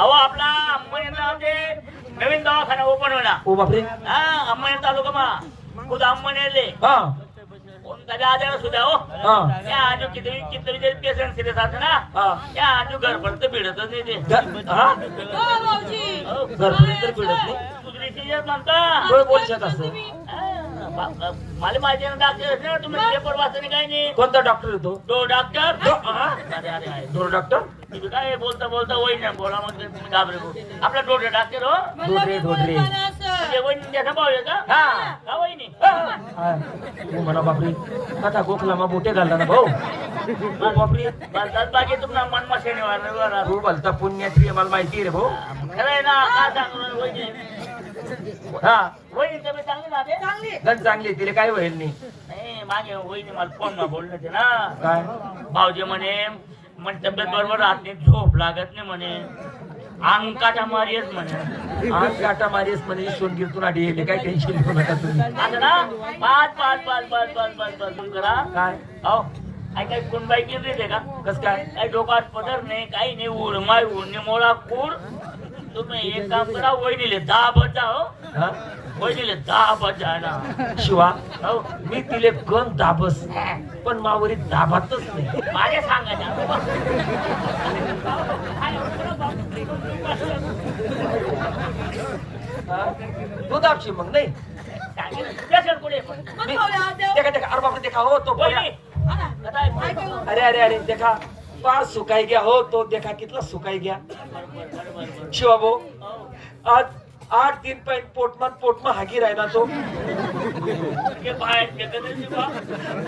अहो आपला अंबनेरला म्हणजे नवीन दवाखाना ओपन होणार. ओ बापरे. हा अंबनेर तालुका मा खुद अंबनेरले हा कोणत्या आजार सुद्धा हो. हा त्या आजू किती पेशंट सिरियस असते ना हा त्या आजू घरपर्यंत भिडतच नाही ते. हा हो. घरपर्यंत भिडत नाही. दुसरी म्हणता कोण बोलशात असं. मला माहिती आहे ना डॉक्टर तुम्ही पेपर वाचता काही नाही. कोणता डॉक्टर येतो. तो डॉक्टर अरे अरे डोर डॉक्टर. तुम्ही काय बोलता बोलता वही ना बोला मग तुम्ही घाबरे आपला डोळे डॉक्टर हो. धोडरे धोडरे. म्हणजे वहिनी त्याचा भाऊ आहे का. हा का वहिनी हो म्हणा बापरे. कथा गोखला मग बोटे घालला ना भाऊ. हो बापरे. बोलतात बाकी तुम्हाला मनमा शनिवार हो बोलता पुण्याची आहे, मला माहिती रे भाऊ. खरं आहे ना काय सांगू वहिनी. हा वहिनी तब्येत चांगली ना ते चांगली गण चांगली तिला काय होईल नाही. नाही मागे वहिनी मला फोन मा बोलले ते ना काय भाऊजी म्हणे मन तब्येत बरोबर राहत नाही झोप लागत नाही म्हणे अंग काटा मारीच म्हणे. आज काटा मारीस म्हणे सोनगिरतून आधी येले काय टेन्शन घेऊ नका तुम्ही. आता ना पाच पाच पाच पाच पाच पाच पाच फोन करा काय हो काही कोणबाई गेली ते का कस काय काही डोकात पदर नाही काही नाही उडमाय उडणे मोळा कूड. तुम्ही एक काम करा वहिनीले 10 बजा हो. हा वहिनीले 10 बजा ना शिवा हो. मी तिले गण दाबस पण मावरी दाबातच नाही. माझ्या सांगायचं तू दाबशी मग नाही. मी- देखा देखा अरे बापरे देखा हो तो बोला. अरे अरे अरे देखा पार सुकाई गया हो तो देखा कितला सुकाई गया. शिवा भाऊ आज 8 दिन पहिन पोटमा हागी राहिला तो.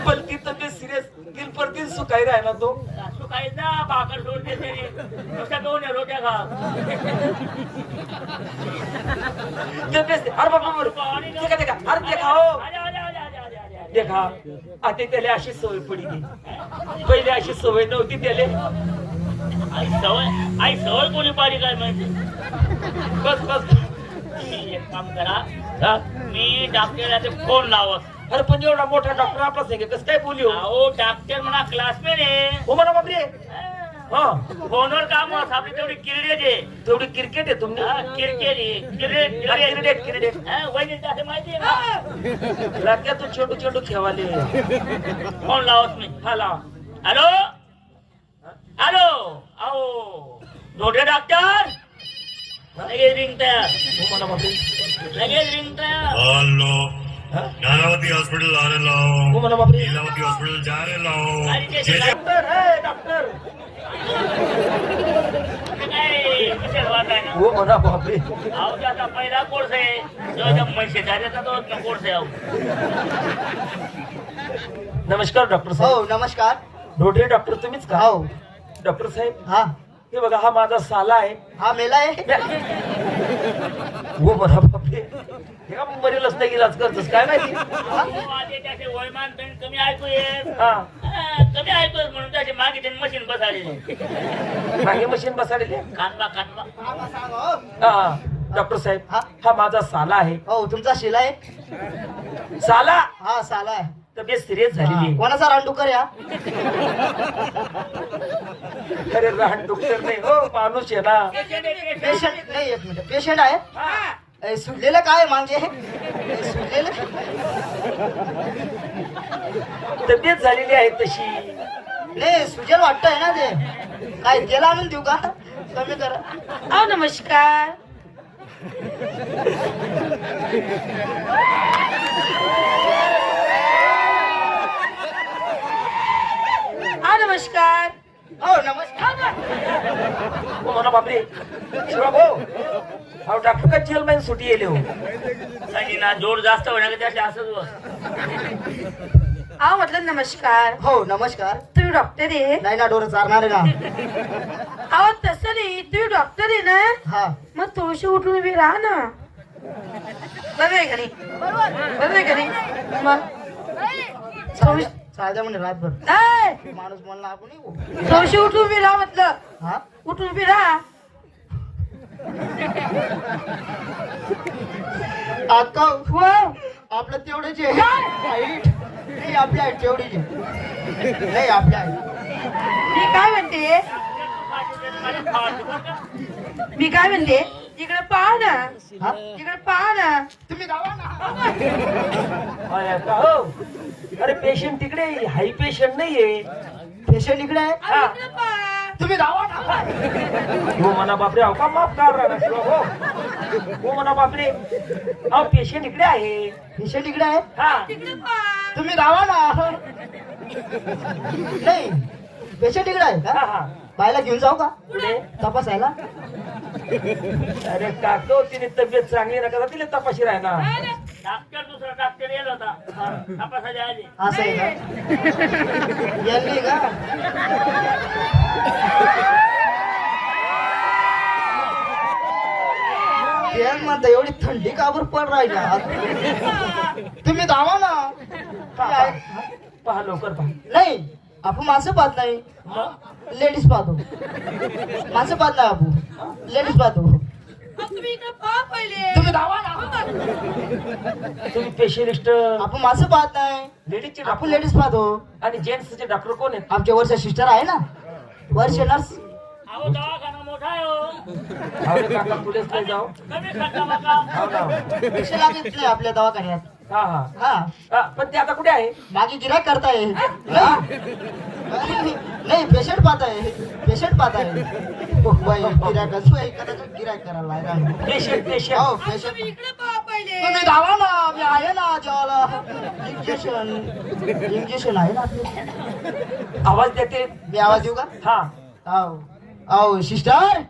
पण ती तब्येत सिरियस दिन पर दिन सुकाई राहिला तो. तब्येत अरे बाबा देखा देखा अरे देखा हो देखा आता त्याला अशी सवय पडी ती. पहिले अशी सवय नव्हती त्याला. आई सवय कोणी पाडी काय माहिती. बस बस तुम्ही एक काम करा मी डॉक्टरला फोन लावत. अरे पण एवढा मोठा डॉक्टर आपला सांगे कसं काय बोलियो. अहो डॉक्टर म्हणा क्लासमेट आहे. हो म्हणा बापरे. हा फोनवर काम आपली तेवढी क्रिकेट आहे. तेवढी क्रिकेट आहे तुम्ही. क्रिकेट क्रिकेट क्रिकेट वहिनी माहिती आहे ना. लागल्या तू छोटू छोटू खेवाले. फोन लावत मी. हा लावा. हॅलो हॅलो अहो डोडे डॉक्टर लगेच रिंग तयार. हो म्हणा बापरे. लगेच रिंग तयार. हेलो नानावती हॉस्पिटल आ रहे लाओ. हो म्हणा बापरे. लीलावती हॉस्पिटल जा रहे लाओ. डॉक्टर हे डॉक्टर. हो म्हणा बापरे. अहो त्याचा पहिला कोर्स आहे म्हैसे झाल्याचा तो कोर्स आहे. नमस्कार डॉक्टर साहेब. हो नमस्कार. ढोढे डॉक्टर तुम्हीच का. हो डॉक्टर साहेब हा हे बघा हा माझा साला आहे. हा मेला आहे. हो म्हणा बापरे. हे का मरेलच नाही इलाज करतोस काय माहिती. त्याचे वयमान कमी ऐकू येत. हा कमी ऐकू येत म्हणून त्याचे मागे त्यांनी मशीन बसाडले. मागे मशीन बसाडले. कानबा कानबा. हा डॉक्टर साहेब हा माझा साला आहे. हो तुमचा शिला आहे. साला हा साला आहे. तब्येत सिरियस झालेली आहे. कोणाचा रानडुकर या. अरे राहण डॉक्टर नाही हो माणूस आहे ना. पेशंट नाही एक मिनिट पेशंट आहे. सुटलेलं काय म्हणजे सुटलेलं तब्येत झालेली आहे तशी. नाही सुजेल वाटतंय ना ते. काय तेल आणून देऊ का कमी करा. अहो नमस्कार. नमस्कार. हो नमस्कार. हो म्हणा बापरे. शिवा भाऊ हा डॉक्टर का जेल मध्ये सुटी येले हो. सांगी ना जोर जास्त होणार त्याचे असंच अहो म्हटलं नमस्कार. हो नमस्कार. तुम्ही डॉक्टर आहे. नाही ना डोरं चालणार आहे ना. अहो तसं नाही तुम्ही डॉक्टर आहे ना. हा मग थोडीशी उठून उभी राहा ना. बरोबर आहे का नाही. बरोबर आहे का नाही. मग चालत्या म्हणजे रातभर ए, माणूस म्हणला आपण नाही हो. थोडीशी उठून उभी राहा म्हटलं. हा उठून उभी राहा. आता हो आपलं तेवढेच आहे. हाईट नाही आपल्या हाईट तेवढीच आहे. नाही आपल्या हाईट. मी काय म्हणते मी काय म्हणते इकडे पहा ना हा? इकडे पहा ना तुम्ही धावा ना. अरे का हो? अरे पेशंट तिकडे हाय पेशंट नाहीये. पेशंट इकडे आहे. अहो, इकडे पहा. तुम्ही धावा ना. हो म्हणा बापरे, अहो का माफ काढ राहिला शिवा हो. हो म्हणा बापरे, अहो पेशंट इकडे आहे. पेशंट इकडे आहे. हा तिकडे पहा. तुम्ही धावा ना. नाही पेशंट इकडे आहे हा का? हा. बायला घेऊन जाऊ का पुढे तपासायला? अरे काको तिने तब्येत चांगली नका तिने तपाशी राहणार. डॉक्टर दुसरा डॉक्टर येत होता तपासायला आले. असं आहे का? यांनी का? तेच म्हणता एवढी थंडी का बरं पड राहिला? तुम्ही धावा ना. पहा पहा, लवकर पहा. नाही आपण माणसं पाहत नाही, लेडीज पाहतो. माणसं पाहत नाही आपण, लेडीज पाहतो. अहो, तुम्ही इकडे पहा पहिले. तुम्ही धावा ना. तुम्ही पेशंट आपण माणसं पाहत नाही, लेडीजचे आपण लेडीज पाहतो. आणि जेंट्सचे डॉक्टर कोण आहेत? आमच्या वर्ष सिस्टर आहे ना, वर्ष नर्स. अहो दवाखाना मोठा आहे हो. अरे काका तुलेच नाही जाऊ. कमी खर्चा बघा. हो ना. पैसे लागत नाही आपल्या दवाखान्यात. हा हा हा हा, पण ते आता कुठे आहे? मागे गिरायक करताय. नाही पेशंट पाहताय, पेशंट पाहताय. गिरायक गिरायक करायला आहे. पेशंट पेशंट हो अहो, पेशंट. तुम्ही इकडे पहा पहिले. तुम्ही धावा ना, मी आहे ना जेवायला. इंजेक्शन आहे ना आपले. आवाज देते. मी आवाज देऊ का? हा आओ आओ सिस्टर.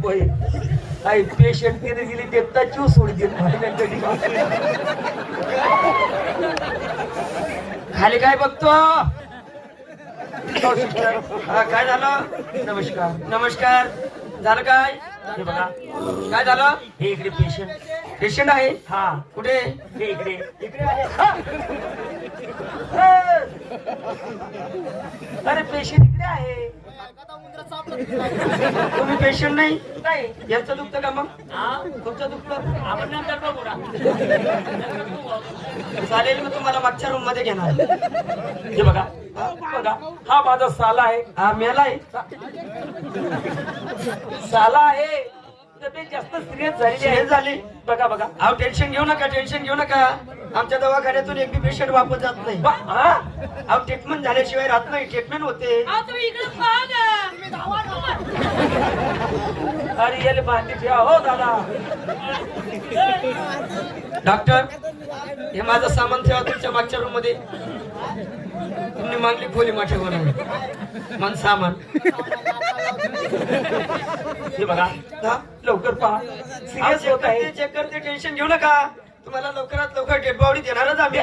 होय. आई पेशंट तिने गेली देता चू सोडी देत नाही. खाली काय बघतो? हो, sister. हा, काय झालं? नमस्कार नमस्कार. झालं काय? हे बघा काय झालं? हे इकडे पेशंट आहे. हा कुठे? हे इकडे आहे. हा. अरे पेशंट इकडे आहे. तुम्ही पेशंट नाही? नाही. यांचं दुखतं का मग? हा? तुमचं दुखतं? आपण नंतर बघू ना. चालेल, मी तुम्हाला मागच्या रूम मध्ये घेणार. हे बघा बघा, हा माझा साला आहे. हा मेला आहे. साला आहे. तब्येत जास्त सिरियस झाली. बघा बघा. अहो टेन्शन घेऊ नका, टेन्शन घेऊ नका. आमच्या दवाखान्यातून एक बी पेशंट वापस जात नाही. हा? अहो ट्रीटमेंट झाल्याशिवाय राहत नाही, ट्रीटमेंट होते. अहो, तुम्ही इकडे पहा ना. अरे याला बांधली ठेवा हो दादा. डॉक्टर हे माझं सामान ठेवा तुमच्या मागच्या रूम मध्ये. तुम्ही मागली खोली माठे बनवून मन सामान. हे बघा हा? लवकर पहा. सिरियस होत आहे. चेक करते, टेन्शन घेऊ नका. तुम्हाला लवकरात लवकर डेड बॉडी देणारच आम्ही.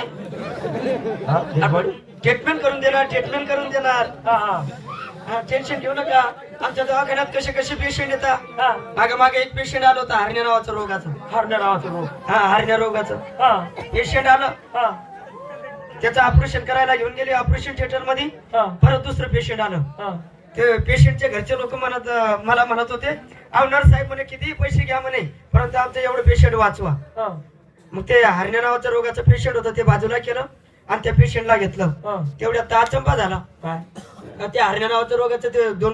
ट्रीटमेंट करून देणार, ट्रीटमेंट करून देणार. हा हा हा, टेन्शन घेऊ नका. आमच्या दवाखान्यात कसे कसे पेशंट येतात. हा. मागे मागे एक पेशंट आलं होतं हरण्या नावाचं रोगाचं. हरण्या नावाचं रोग. हा हरण्या रोगाचं हा पेशंट आलं. हा त्याचं ऑपरेशन करायला घेऊन गेले ऑपरेशन थिएटर मध्ये. हा परत दुसरं पेशंट आलं. हा ते पेशंटच्या घरचे लोक मला म्हणत होते अहो नर्स साहेब म्हणे किती पैसे घ्या म्हणे परंतु आमचं एवढं पेशंट वाचवा. हा मग ते हरण्या नावाचं रोगाचं पेशंट होतं ते बाजूला केलं आणि त्या पेशंटला घेतलं. हा तेवढ्यात अचंबा झाला. काय? त्या हरण्या नावाचं रोगाचं ते 2